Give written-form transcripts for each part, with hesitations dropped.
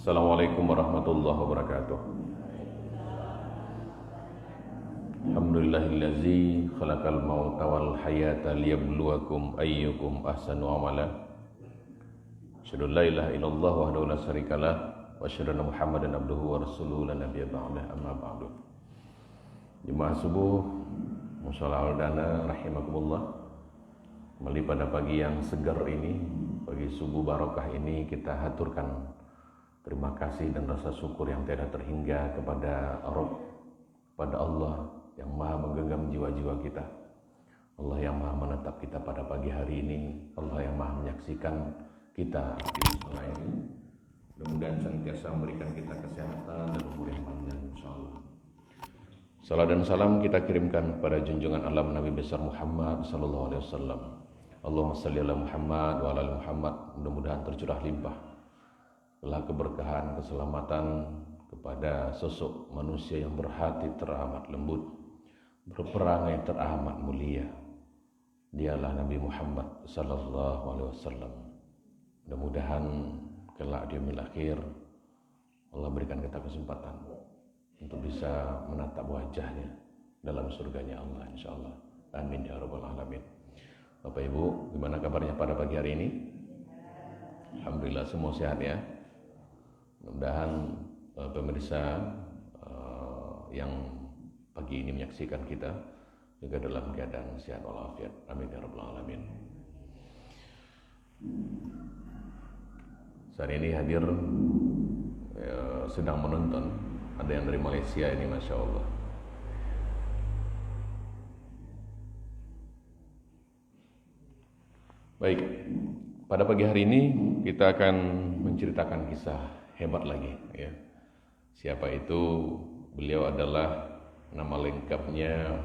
Assalamualaikum warahmatullahi wabarakatuh. Alhamdulillahillazi khalaqal mauta wal hayata liyabluwakum ayyukum ahsanu amala. Asyhadu an la ilaha illallah wahdahu la syarikalah wa asyhadu anna Muhammadan abduhu wa rasuluhu la nabiyya ba'dah, amma ba'du. Jemaah subuh mushola al-dana rahimakumullah. Kembali pada pagi yang segar ini, pagi subuh barokah ini, kita haturkan terima kasih dan rasa syukur yang tiada terhingga kepada Rabb, pada Allah yang maha menggenggam jiwa-jiwa kita, Allah yang maha menetap kita pada pagi hari ini, Allah yang maha menyaksikan kita di musola ini. Mudah-mudahan senantiasa memberikan kita kesehatan dan umur yang panjang, insyaallah. Salam dan salam kita kirimkan kepada junjungan alam Nabi besar Muhammad sallallahu alaihi wasallam. Allahumma shalli ala Muhammad wa ala ali Muhammad. Mudah-mudahan tercurah limpah telah keberkahan, keselamatan kepada sosok manusia yang berhati teramat lembut, berperangai teramat mulia. Dialah Nabi Muhammad sallallahu alaihi wasallam. Mudah-mudahan kelak di yaumil akhir Allah berikan kita kesempatan untuk bisa menatap wajahnya dalam surganya Allah, insyaallah. Amin ya rabbal alamin. Bapak Ibu, gimana kabarnya pada pagi hari ini? Alhamdulillah semua sehat ya. Mudah-mudahan pemirsa yang pagi ini menyaksikan kita juga dalam keadaan sehat walafiat. Amin ya rabbal alamin. Saat ini hadir sedang menonton, ada yang dari Malaysia ini, masya Allah. Baik, pada pagi hari ini kita akan menceritakan kisah hebat lagi ya. Siapa itu? Beliau adalah, nama lengkapnya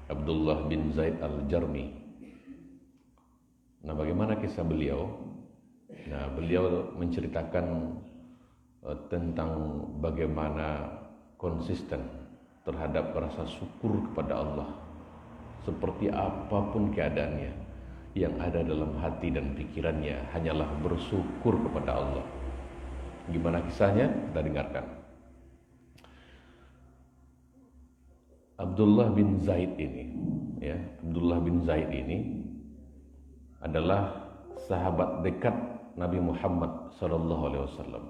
Abdullah bin Zaid al-Jarmi. Nah, bagaimana kisah beliau? Nah, beliau menceritakan tentang bagaimana konsisten terhadap rasa syukur kepada Allah. Seperti apapun keadaannya, yang ada dalam hati dan pikirannya hanyalah bersyukur kepada Allah. Gimana kisahnya? Kita dengarkan. Abdullah bin Zaid ini, ya, Abdullah bin Zaid ini adalah sahabat dekat Nabi Muhammad sallallahu alaihi wasallam.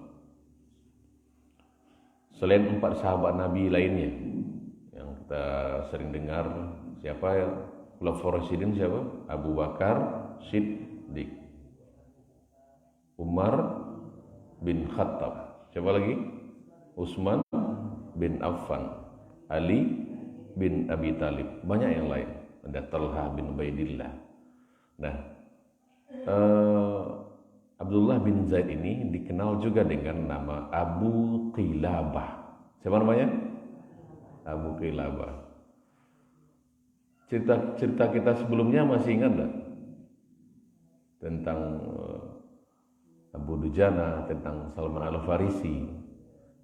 Selain 4 sahabat Nabi lainnya yang kita sering dengar, siapa ya? Khulafaur Rasyidin siapa? Abu Bakar Siddiq, Umar bin Khattab, siapa lagi? Utsman bin Affan, Ali bin Abi Thalib, banyak yang lain. Ada Talha bin Ubaidillah. Nah, Abdullah bin Zaid ini dikenal juga dengan nama Abu Qilabah. Siapa namanya? Abu Qilabah. Cerita kita sebelumnya masih ingat tak? Tentang Abu Dujana, tentang Salman Al-Farisi.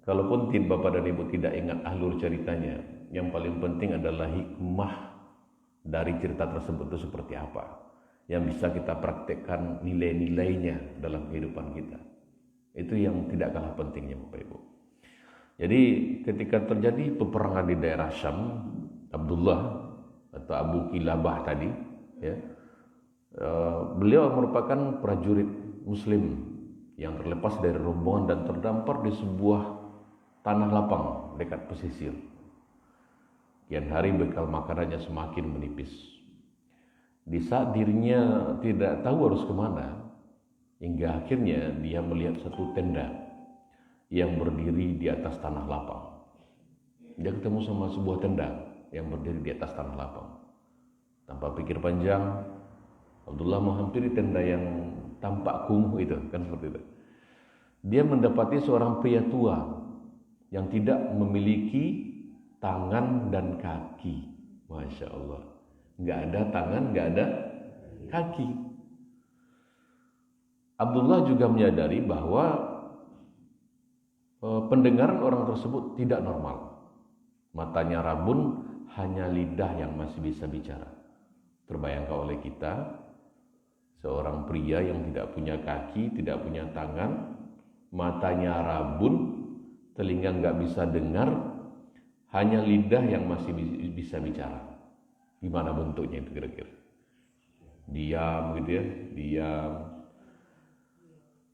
Kalaupun Bapak dan Ibu tidak ingat alur ceritanya, yang paling penting adalah hikmah dari cerita tersebut itu seperti apa, yang bisa kita praktekkan nilai-nilainya dalam kehidupan kita. Itu yang tidak kalah pentingnya, Bapak Ibu. Jadi ketika terjadi peperangan di daerah Syam, Abdullah atau Abu Qilabah tadi, ya, beliau merupakan prajurit Muslim yang terlepas dari rombongan dan terdampar di sebuah tanah lapang dekat pesisir. Kian hari bekal makanannya semakin menipis. Di saat dirinya tidak tahu harus kemana, hingga akhirnya dia melihat satu tenda yang berdiri di atas tanah lapang. Dia ketemu sama sebuah tenda yang berdiri di atas tanah lapang. Tanpa pikir panjang, Abdullah menghampiri tenda yang tampak kumuh itu, kan seperti itu. Dia mendapati seorang pria tua yang tidak memiliki tangan dan kaki. Masya Allah, nggak ada tangan, nggak ada kaki. Abdullah juga menyadari bahwa pendengaran orang tersebut tidak normal. Matanya rabun, hanya lidah yang masih bisa bicara. Terbayangkan oleh kita, seorang pria yang tidak punya kaki, tidak punya tangan, matanya rabun, telinga nggak bisa dengar, hanya lidah yang masih bisa bicara. Gimana bentuknya itu kira-kira? Diam gitu ya, diam.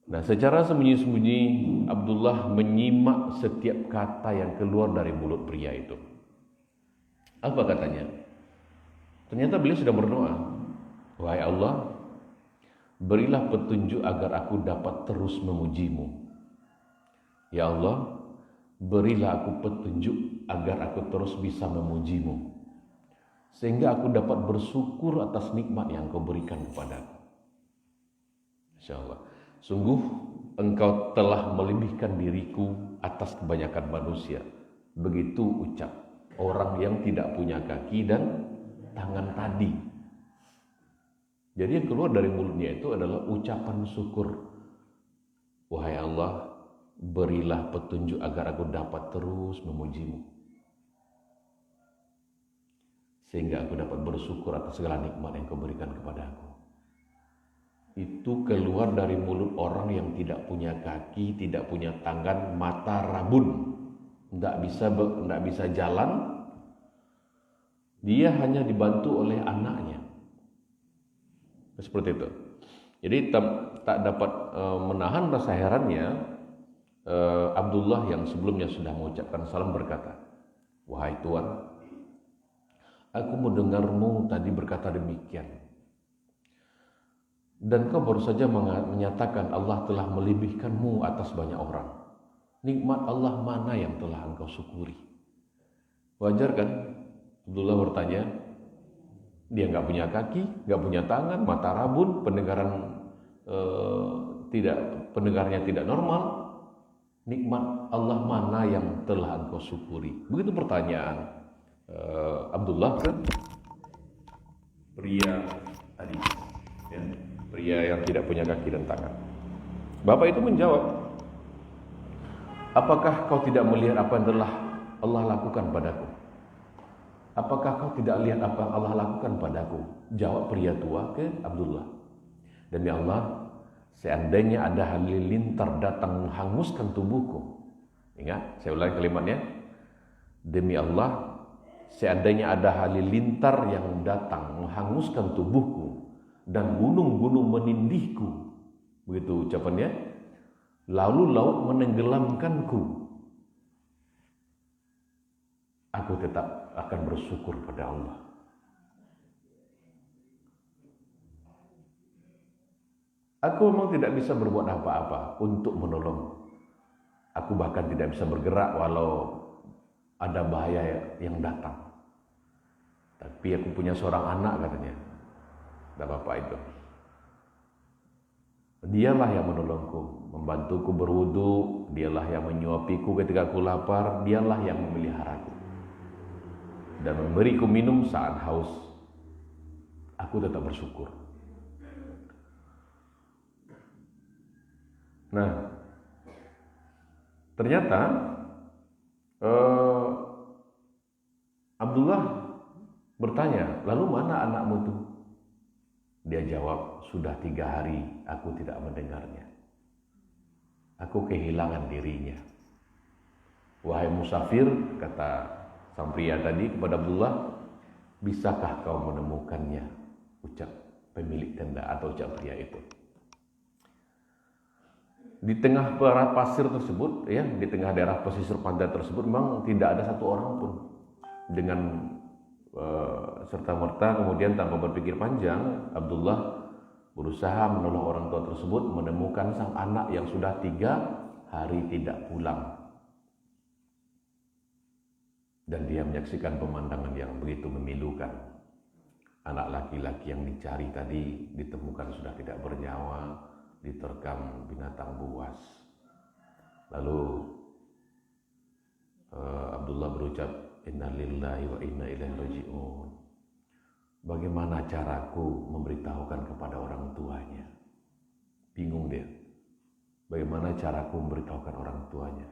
Nah, secara sembunyi-sembunyi Abdullah menyimak setiap kata yang keluar dari mulut pria itu. Apa katanya? Ternyata beliau sudah berdoa, wahai Allah, berilah petunjuk agar aku dapat terus memujimu. Ya Allah, berilah aku petunjuk agar aku terus bisa memujimu, sehingga aku dapat bersyukur atas nikmat yang kau berikan kepadaku. Insya Allah, sungguh engkau telah melebihkan diriku atas kebanyakan manusia. Begitu ucap orang yang tidak punya kaki dan tangan tadi. Jadi yang keluar dari mulutnya itu adalah ucapan syukur. Wahai Allah, berilah petunjuk agar aku dapat terus memujimu, sehingga aku dapat bersyukur atas segala nikmat yang kau berikan kepada aku. Itu keluar dari mulut orang yang tidak punya kaki, tidak punya tangan, mata rabun, tidak bisa jalan. Dia hanya dibantu oleh anaknya. Seperti itu. Jadi tak dapat menahan rasa herannya. Abdullah yang sebelumnya sudah mengucapkan salam berkata, wahai Tuhan, aku mendengarmu tadi berkata demikian. Dan kau baru saja menyatakan Allah telah melebihkanmu atas banyak orang. Nikmat Allah mana yang telah engkau syukuri? Wajar kan? Abdullah bertanya, dia nggak punya kaki, nggak punya tangan, mata rabun, pendengarnya tidak normal. Nikmat Allah mana yang telah engkau syukuri? Begitu pertanyaan Abdullah kan pria tadi, ya, pria yang tidak punya kaki dan tangan. Bapak itu menjawab, apakah kau tidak melihat apa yang telah Allah lakukan padaku? Apakah kau tidak lihat apa yang Allah lakukan padaku? Jawab pria tua ke Abdullah, demi Allah, seandainya ada halilintar datang menghanguskan tubuhku. Ingat, saya ulangi kalimatnya. Demi Allah, seandainya ada halilintar yang datang menghanguskan tubuhku dan gunung-gunung menindihku. Begitu ucapannya. Lalu laut menenggelamkanku, aku tetap akan bersyukur pada Allah. Aku memang tidak bisa berbuat apa-apa untuk menolong. Aku bahkan tidak bisa bergerak walau ada bahaya yang datang. Tapi aku punya seorang anak katanya. Dan bapak itu, dialah yang menolongku, membantuku berwudu, dialah yang menyuapiku ketika aku lapar, dialah yang memeliharaku dan memberiku minum saat haus. Aku tetap bersyukur. Nah, ternyata Abdullah bertanya, lalu mana anakmu itu? Dia jawab, sudah 3 hari aku tidak mendengarnya. Aku kehilangan dirinya. Wahai musafir, kata sang pria tadi kepada Abdullah, bisakah kau menemukannya? Ucap pemilik tenda atau ucap pria itu. Di tengah pasir tersebut, ya, di tengah daerah pesisir pantai tersebut, memang tidak ada satu orang pun. Dengan serta-merta kemudian tanpa berpikir panjang, Abdullah berusaha menolong orang tua tersebut menemukan sang anak yang sudah 3 hari tidak pulang. Dan dia menyaksikan pemandangan yang begitu memilukan. Anak laki-laki yang dicari tadi ditemukan sudah tidak bernyawa, diterkam binatang buas. Lalu Abdullah berucap, inna lillahi wa inna ilaihi raji'un. Bagaimana caraku memberitahukan kepada orang tuanya? Bingung dia. Bagaimana caraku memberitahukan orang tuanya?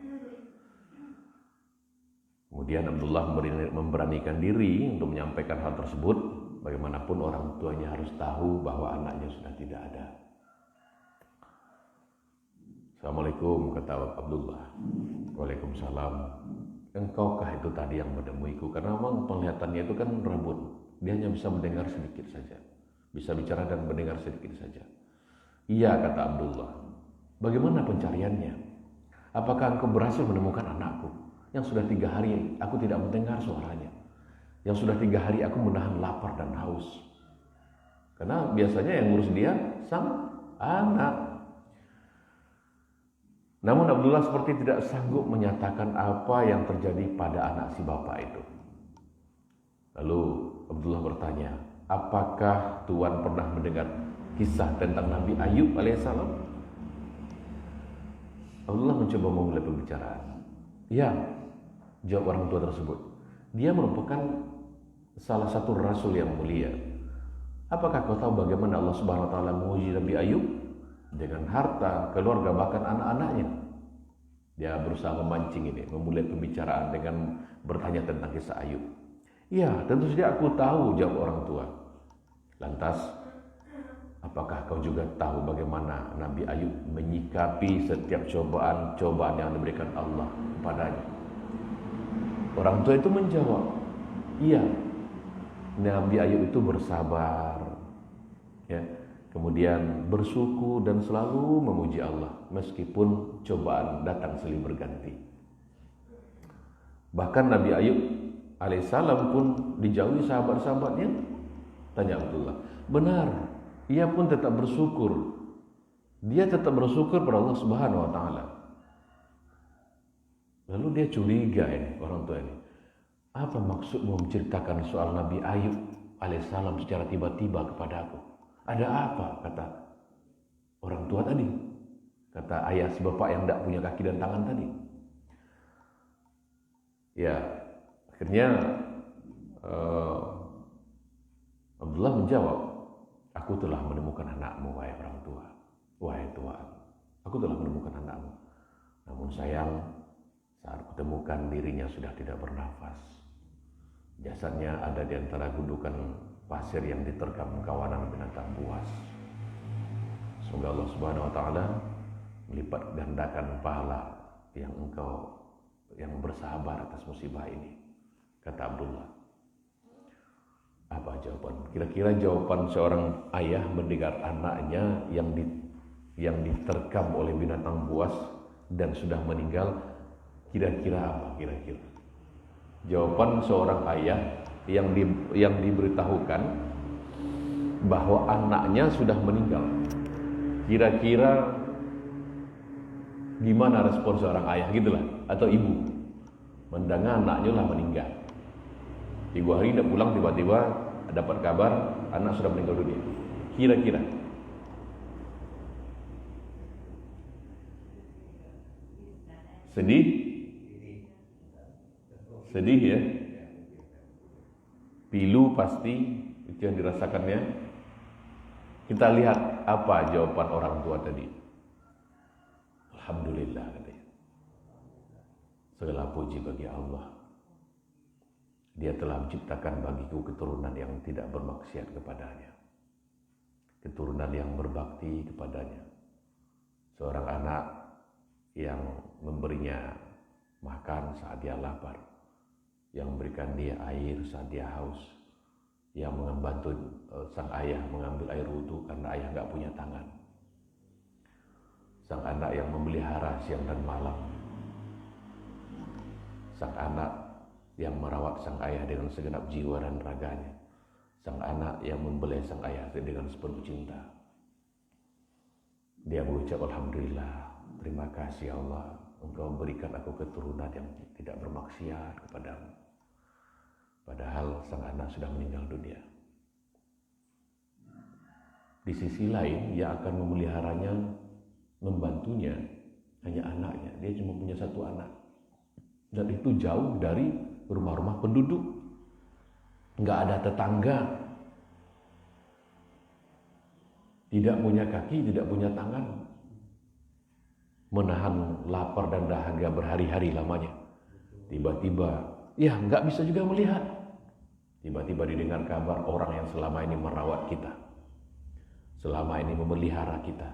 Kemudian Abdullah memberanikan diri untuk menyampaikan hal tersebut. Bagaimanapun orang tuanya harus tahu bahwa anaknya sudah tidak ada. Assalamualaikum, kata Abdullah. Waalaikumsalam. Engkaukah itu tadi yang menemuiku? Karena memang penglihatannya itu kan rabun. Dia hanya bisa mendengar sedikit saja. Bisa bicara dan mendengar sedikit saja. Iya, kata Abdullah. Bagaimana pencariannya? Apakah engkau berhasil menemukan anakku? Yang sudah 3 hari aku tidak mendengar suaranya. Yang sudah 3 hari aku menahan lapar dan haus. Karena biasanya yang ngurus dia sang anak. Namun Abdullah seperti tidak sanggup menyatakan apa yang terjadi pada anak si bapak itu. Lalu Abdullah bertanya, apakah Tuan pernah mendengar kisah tentang Nabi Ayub alaihissalam? Abdullah mencoba memulai pembicaraan. Ya, jawab orang tua tersebut. Dia merupakan salah satu rasul yang mulia. Apakah kau tahu bagaimana Allah Subhanahu wa taala menguji Nabi Ayub? Dengan harta, keluarga, bahkan anak-anaknya. Dia berusaha memancing ini, memulai pembicaraan dengan bertanya tentang kisah Ayub. Ya, tentu saja aku tahu, jawab orang tua. Lantas, apakah kau juga tahu bagaimana Nabi Ayub menyikapi setiap cobaan yang diberikan Allah kepadanya? Orang tua itu menjawab, iya, Nabi Ayub itu bersabar, ya, kemudian bersyukur dan selalu memuji Allah meskipun cobaan datang silih berganti. Bahkan Nabi Ayub alaihissalam pun dijauhi sahabat-sahabatnya. Tanya Abdullah, benar, ia pun tetap bersyukur. Dia tetap bersyukur pada Allah Subhanahu wa taala. Lalu dia curiga ini, orang tua ini. Apa maksudmu menceritakan soal Nabi Ayub alaihissalam secara tiba-tiba kepada aku? Ada apa? Kata orang tua tadi. Kata ayah si bapak yang tidak punya kaki dan tangan tadi. Ya, akhirnya Abdullah menjawab, aku telah menemukan anakmu, wahai orang tua. Wahai Tuhan, aku telah menemukan anakmu. Namun sayang, saat kutemukan dirinya sudah tidak bernafas. Jasadnya ada di antara gundukan pasir yang diterkam kawanan binatang buas. Semoga Allah Subhanahu wa taala melipat gandakan pahala yang engkau yang bersabar atas musibah ini, kata Abdullah. Apa jawaban? Kira-kira jawaban seorang ayah mendengar anaknya yang diterkam oleh binatang buas dan sudah meninggal, kira-kira apa kira-kira? Jawaban seorang ayah yang diberitahukan bahwa anaknya sudah meninggal. Kira-kira gimana respon seorang ayah gitulah atau ibu mendengar anaknya lah meninggal. 3 hari tidak pulang, tiba-tiba dapat kabar anak sudah meninggal dunia. Kira-kira sedih ya, pilu pasti itu yang dirasakannya. Kita lihat apa jawaban orang tua tadi. Alhamdulillah, katanya. Segala puji bagi Allah. Dia telah menciptakan bagiku keturunan yang tidak bermaksiat kepadanya, keturunan yang berbakti kepadanya. Seorang anak yang memberinya makan saat dia lapar, yang memberikan dia air saat dia haus, yang membantu sang ayah mengambil air wudhu karena ayah nggak punya tangan. Sang anak yang memelihara siang dan malam. Sang anak yang merawat sang ayah dengan segenap jiwa dan raganya. Sang anak yang membelai sang ayah dengan sepenuh cinta. Dia mengucap, alhamdulillah, terima kasih ya Allah, Engkau berikan aku keturunan yang tidak bermaksiat kepadamu. Padahal sang anak sudah meninggal dunia. Di sisi lain, ia akan memeliharanya, membantunya, hanya anaknya. Dia cuma punya 1 anak. Dan itu jauh dari rumah-rumah penduduk. Nggak ada tetangga. Tidak punya kaki, tidak punya tangan. Menahan lapar dan dahaga berhari-hari lamanya. Tiba-tiba, ya nggak bisa juga melihat. Tiba-tiba didengar kabar orang yang selama ini merawat kita, selama ini memelihara kita,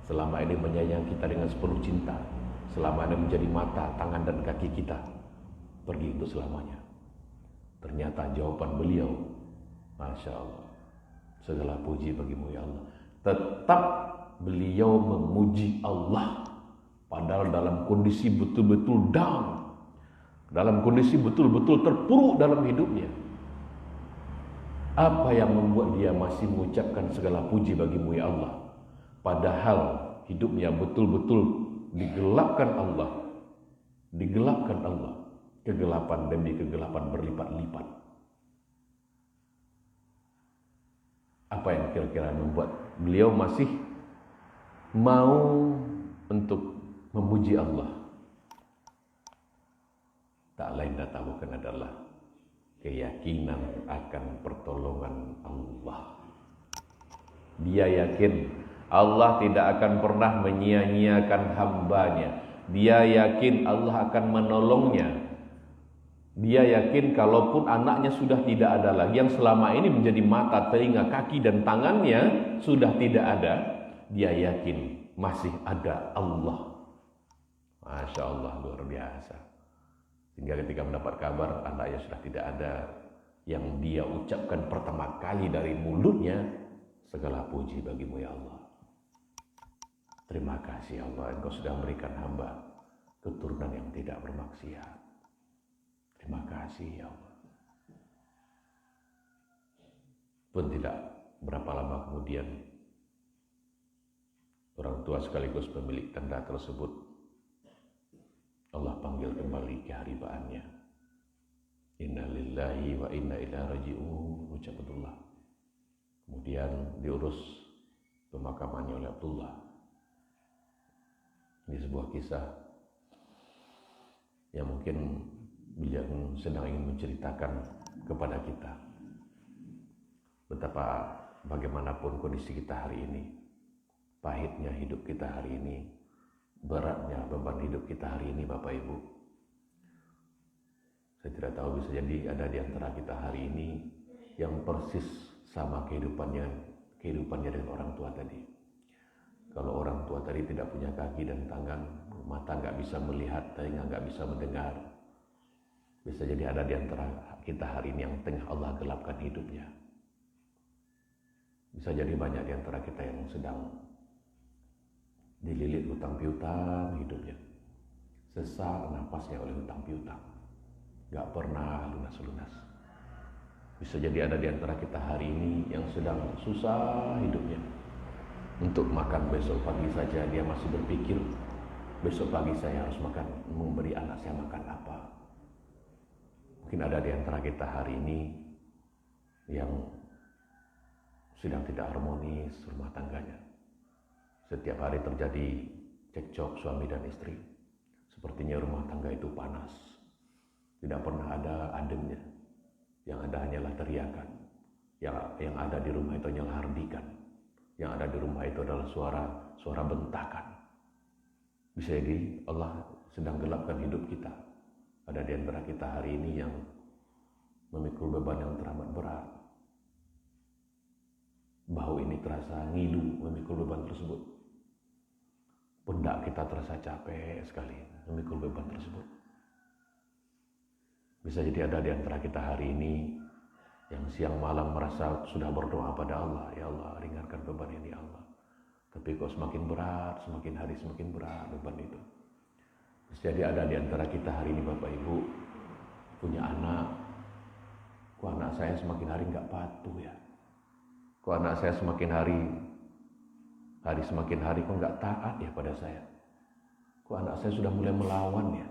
selama ini menyayangi kita dengan sepenuh cinta, selama ini menjadi mata, tangan dan kaki kita, pergi untuk selamanya. Ternyata jawaban beliau, Masya Allah, segala puji bagimu ya Allah. Tetap beliau memuji Allah, padahal dalam kondisi betul-betul down, dalam kondisi betul-betul terpuruk dalam hidupnya. Apa yang membuat dia masih mengucapkan segala puji bagimu ya Allah, padahal hidupnya betul-betul digelapkan Allah, kegelapan demi kegelapan berlipat-lipat. Apa yang kira-kira membuat beliau masih mau untuk memuji Allah? Tak lain dan tak bukan adalah keyakinan akan pertolongan Allah. Dia yakin Allah tidak akan pernah menyia-nyiakan hambanya. Dia yakin Allah akan menolongnya. Dia yakin kalaupun anaknya sudah tidak ada lagi, yang selama ini menjadi mata, telinga, kaki dan tangannya sudah tidak ada, dia yakin masih ada Allah. Masya Allah, luar biasa. Sehingga ketika mendapat kabar anaknya sudah tidak ada, yang dia ucapkan pertama kali dari mulutnya, segala puji bagimu ya Allah. Terima kasih Allah, Engkau sudah memberikan hamba keturunan yang tidak bermaksiat. Terima kasih ya Allah. Pun tidak berapa lama kemudian, orang tua sekaligus pemilik tenda tersebut, Allah panggil kembali keharibaannya. Inna lillahi wa inna ilaihi raji'un, ucap Abdullah. Kemudian diurus pemakamannya oleh Abdullah. Ini sebuah kisah yang mungkin beliau sedang ingin menceritakan kepada kita betapa bagaimanapun kondisi kita hari ini, pahitnya hidup kita hari ini, beratnya beban hidup kita hari ini, Bapak Ibu. Saya tidak tahu, bisa jadi ada di antara kita hari ini yang persis sama kehidupannya dengan orang tua tadi. Kalau orang tua tadi tidak punya kaki dan tangan, mata nggak bisa melihat, telinga nggak bisa mendengar, bisa jadi ada di antara kita hari ini yang tengah Allah gelapkan hidupnya. Bisa jadi banyak di antara kita yang sedang dililit hutang piutang hidupnya, sesak napasnya oleh hutang piutang, gak pernah lunas-lunas. Bisa jadi ada di antara kita hari ini yang sedang susah hidupnya. Untuk makan besok pagi saja dia masih berpikir, besok pagi saya harus memberi anak saya makan apa. Mungkin ada di antara kita hari ini yang sedang tidak harmonis rumah tangganya. Setiap hari terjadi cekcok suami dan istri. Sepertinya rumah tangga itu panas. Tidak pernah ada ademnya. Yang ada hanyalah teriakan. Yang ada di rumah itu hanyalah hardikan. Yang ada di rumah itu adalah suara bentakan. Bisa jadi Allah sedang gelapkan hidup kita. Ada di antara kita hari ini yang memikul beban yang teramat berat. Bahu ini terasa ngilu memikul beban tersebut. Pundak kita terasa capek sekali memikul beban tersebut. Bisa jadi ada di antara kita hari ini yang siang malam merasa sudah berdoa pada Allah, ya Allah ringankan beban ini ya Allah. Tapi kok semakin berat, semakin hari semakin berat beban itu. Bisa jadi ada di antara kita hari ini Bapak Ibu punya anak, kok anak saya semakin hari nggak patuh ya. Kok anak saya semakin hari semakin hari kok nggak taat ya pada saya. Kok anak saya sudah mulai melawan ya.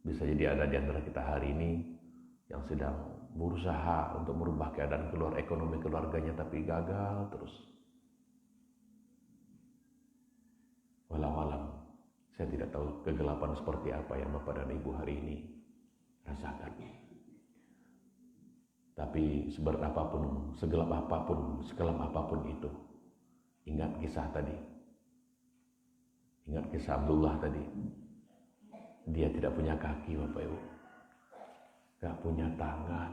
Bisa jadi ada di antara kita hari ini yang sedang berusaha untuk merubah keadaan ekonomi keluarganya tapi gagal terus. Walau-alam, saya tidak tahu kegelapan seperti apa yang Bapak dan Ibu hari ini rasakan. Tapi seberat apapun, segelap apapun, sekelam apapun itu, ingat kisah tadi. Ingat kisah Abdullah tadi. Dia tidak punya kaki Bapak Ibu. Gak punya tangan.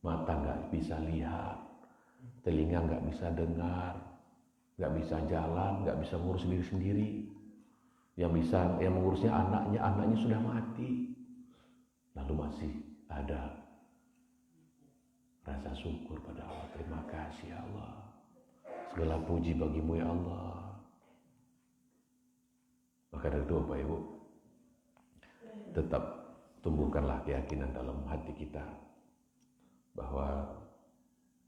Mata gak bisa lihat. Telinga gak bisa dengar. nggak bisa jalan, nggak bisa ngurus diri sendiri. Yang mengurusnya anaknya sudah mati. Lalu masih ada rasa syukur pada Allah. Terima kasih ya Allah. Segala puji bagimu ya Allah. Maka dari itu Bapak Ibu, tetap tumbuhkanlah keyakinan dalam hati kita bahwa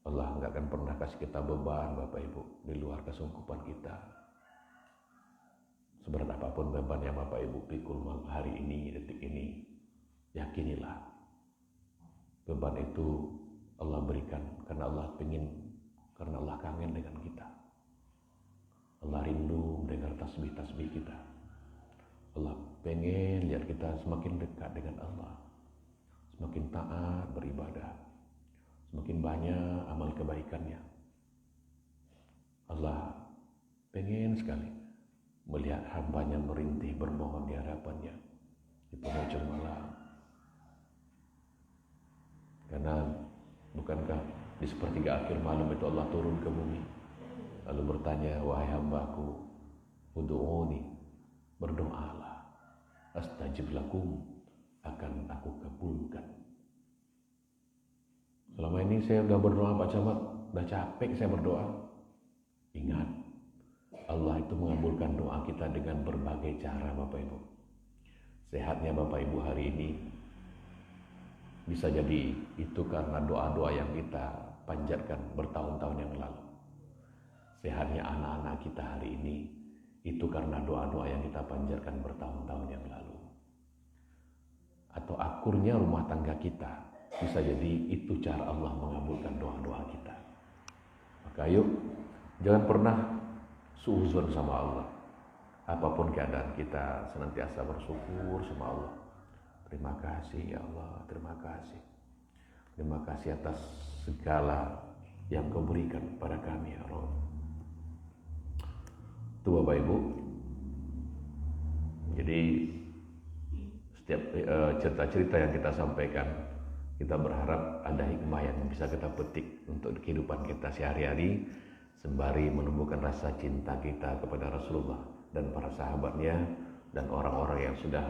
Allah nggak akan pernah kasih kita beban Bapak Ibu di luar kesanggupan kita. Seberat apapun beban yang Bapak Ibu pikul hari ini, detik ini, yakinilah beban itu Allah berikan karena Allah kangen dengan kita. Allah rindu mendengar tasbih-tasbih kita. Allah pengen lihat kita semakin dekat dengan Allah, semakin taat beribadah, semakin banyak amal kebaikannya. Allah pengen sekali melihat hambanya merintih bermohon di hadapannya di penghujung malam. Karena bukankah di sepertiga akhir malam itu Allah turun ke bumi lalu bertanya, wahai hambaku, ud'uni, berdoalah, astajib lakum, akan aku kabulkan. Selama ini saya udah berdoa Pak Camat, udah capek saya berdoa. Ingat, Allah itu mengabulkan doa kita dengan berbagai cara Bapak Ibu. Sehatnya Bapak Ibu hari ini bisa jadi itu karena doa-doa yang kita panjatkan bertahun-tahun yang lalu. Sehatnya anak-anak kita hari ini itu karena doa-doa yang kita panjatkan bertahun-tahun yang lalu. Atau akurnya rumah tangga kita, bisa jadi itu cara Allah mengabulkan doa-doa kita. Maka yuk, jangan pernah suuzon sama Allah. Apapun keadaan kita, senantiasa bersyukur sama Allah. Terima kasih ya Allah, terima kasih. Terima kasih atas segala yang Kau berikan pada kami ya Rabb. Itu Bapak Ibu. Jadi setiap cerita-cerita yang kita sampaikan, kita berharap ada hikmah yang bisa kita petik untuk kehidupan kita sehari-hari, sembari menumbuhkan rasa cinta kita kepada Rasulullah dan para sahabatnya dan orang-orang yang sudah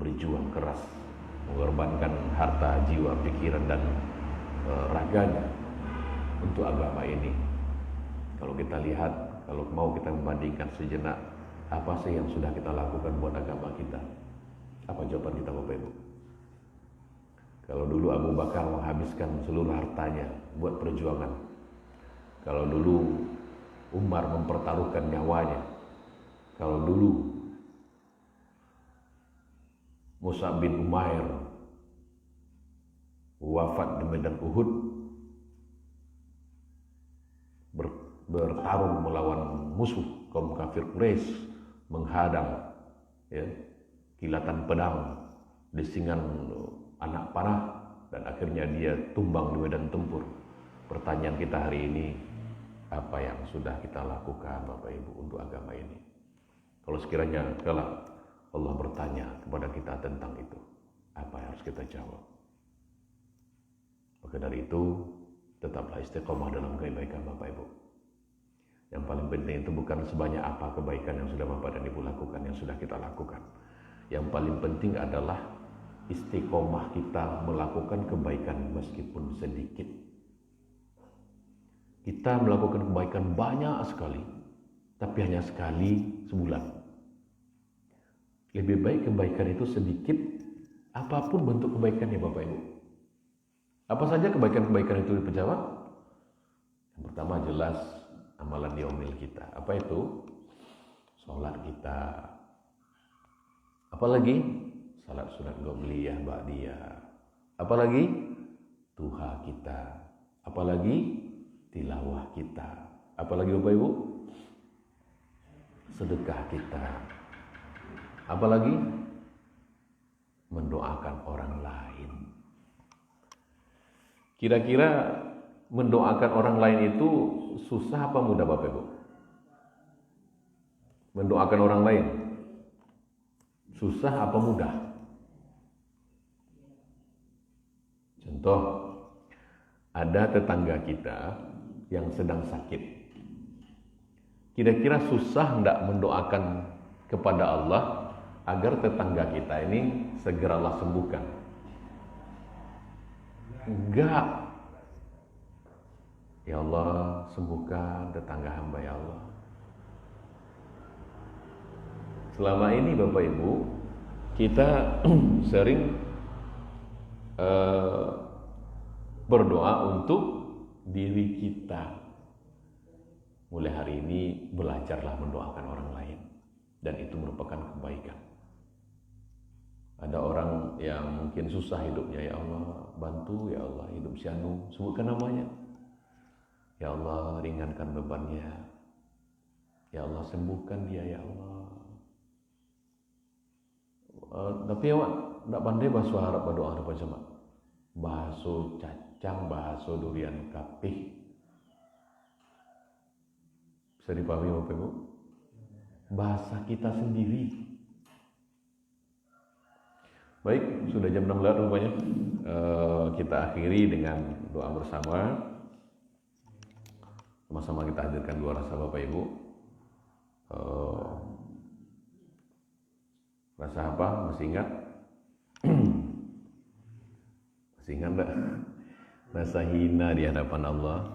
berjuang keras mengorbankan harta, jiwa, pikiran dan raganya untuk agama ini. Kalau kita lihat, kalau mau kita membandingkan sejenak, apa sih yang sudah kita lakukan buat agama kita? Apa jawaban kita Bapak Ibu? Kalau dulu Abu Bakar menghabiskan seluruh hartanya buat perjuangan. Kalau dulu Umar mempertaruhkan nyawanya. Kalau dulu Mus'ab bin Umair wafat di medan Uhud, bertarung melawan musuh kaum kafir Quraisy, menghadang ya, kilatan pedang, desingan anak panah, dan akhirnya dia tumbang di medan tempur. Pertanyaan kita hari ini, apa yang sudah kita lakukan Bapak Ibu untuk agama ini? Kalau sekiranya kelak Allah bertanya kepada kita tentang itu, apa yang harus kita jawab? Maka dari itu, tetaplah istiqomah dalam kebaikan Bapak Ibu. Yang paling penting itu bukan sebanyak apa kebaikan yang sudah Bapak dan Ibu lakukan, yang sudah kita lakukan. Yang paling penting adalah istiqomah kita melakukan kebaikan meskipun sedikit. Kita melakukan kebaikan banyak sekali, tapi hanya sekali sebulan. Lebih baik kebaikan itu sedikit, apapun bentuk kebaikannya Bapak Ibu. Apa saja kebaikan-kebaikan itu dijawab? Yang pertama jelas amalan yaumil kita. Apa itu? Sholat kita. Apalagi? Salat sunat qobliyah ba'diyah. Apalagi? Duha kita. Apalagi? Tilawah kita. Apalagi Bapak Ibu? Sedekah kita. Apalagi? Mendoakan orang lain. Kira-kira mendoakan orang lain itu susah apa mudah Bapak Ibu? Mendoakan orang lain susah apa mudah? Contoh, ada tetangga kita yang sedang sakit. Kira-kira susah enggak mendoakan kepada Allah agar tetangga kita ini segeralah sembuhkan? Enggak. Ya Allah, sembuhkan tetangga hamba ya Allah. Selama ini Bapak Ibu, kita sering berdoa untuk diri kita. Mulai hari ini belajarlah mendoakan orang lain, dan itu merupakan kebaikan. Ada orang yang mungkin susah hidupnya, ya Allah bantu, ya Allah hidup si Anu, sebutkan namanya. Ya Allah ringankan bebannya, ya Allah sembuhkan dia ya Allah. Tapi awak tidak pandai bahasa Arab berdoa apa cuma bahasa cacang, bahasa durian kapih. Bisa dipahami Bapak Ibu? Bahasa kita sendiri. Baik, sudah jam 6 lewat rupanya. Kita akhiri dengan doa bersama. Sama-sama kita hadirkan dua rasa Bapak Ibu. Rasa apa? Masih ingat? Masih ingat enggak? Rasa hina di hadapan Allah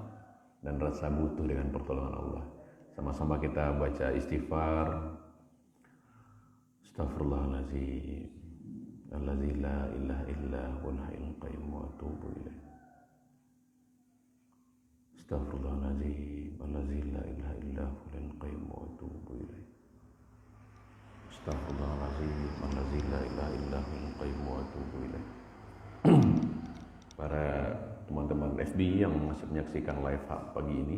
dan rasa butuh dengan pertolongan Allah. Sama-sama kita baca istighfar. Astaghfirullahaladzim, alladzi la ilaha illa huwal hayyul qayyum wa atubu ilaih. Astaghfirullahaladzim, alladzi la ilaha illa huwal qayyum wa atubu ilaih. Astaghfirullahaladzim, alladzi la ilaha illa huwal qayyum wa atubu ilaih. Para teman-teman FB yang masih menyaksikan live pagi ini,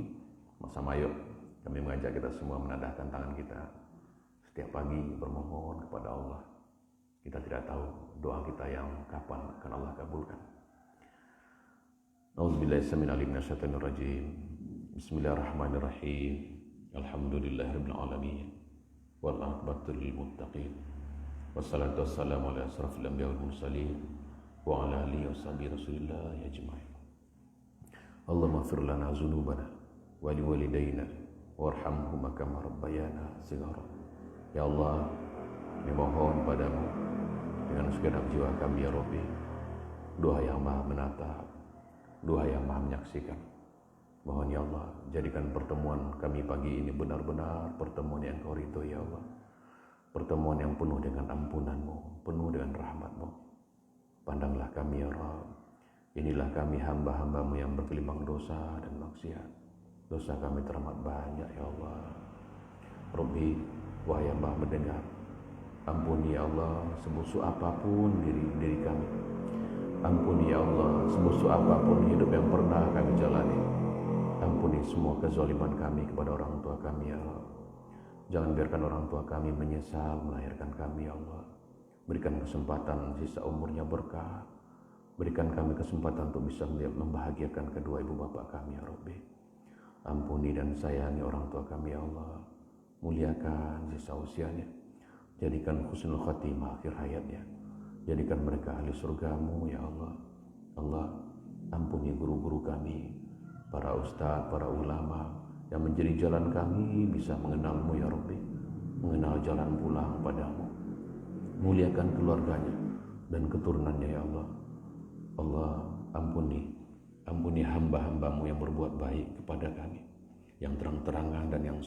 sama yuk kami mengajak kita semua menadahkan tangan kita setiap pagi bermohon kepada Allah. Kita tidak tahu doa kita yang kapan akan Allah kabulkan. Auzubillahi minasyaitonir minasyaitonir rajim. Bismillahirrahmanirrahim. Alhamdulillahirabbil alamin. Wal aqibatu lil muttaqin. Wassalatu wassalamu ala asrafil anbiya'i wal mursalin wa ala alihi washabihi rasulillah ajmain. Allahumma ighfir lana dzunubana wa liwalidayna warhamhuma kama rabbayana shighara. Ya Allah, kami mohon padamu dengan segenap jiwa kami ya Rabbi, doa yang maha menatap, doa yang maha menyaksikan. Mohon ya Allah, jadikan pertemuan kami pagi ini benar-benar pertemuan yang Kau ridhoi ya Allah. Pertemuan yang penuh dengan ampunan-Mu, penuh dengan rahmat-Mu. Pandanglah kami ya Rabb. Inilah kami hamba-hamba-Mu yang bergelimang dosa dan maksiat. Dosa kami teramat banyak ya Allah. Rabbi, wahai yang maha mendengar, ampuni ya Allah sebusuk apapun diri kami. Ampuni ya Allah sebusuk apapun hidup yang pernah kami jalani. Ampuni semua kezaliman kami kepada orang tua kami ya Allah. Jangan biarkan orang tua kami menyesal melahirkan kami ya Allah. Berikan kesempatan sisa umurnya berkah. Berikan kami kesempatan untuk bisa membahagiakan kedua ibu bapak kami ya Rabbi. Ampuni dan sayangi orang tua kami ya Allah. Muliakan sisa usianya. Jadikan husnul khatimah akhir hayatnya. Jadikan mereka ahli surgamu ya Allah. Allah, ampuni guru-guru kami, para ustadz, para ulama yang menjadi jalan kami bisa mengenalmu ya Rabbi, mengenal jalan pulang padamu. Muliakan keluarganya dan keturunannya ya Allah. Allah, ampuni hamba-hambamu yang berbuat baik kepada kami, yang terang-terangan dan yang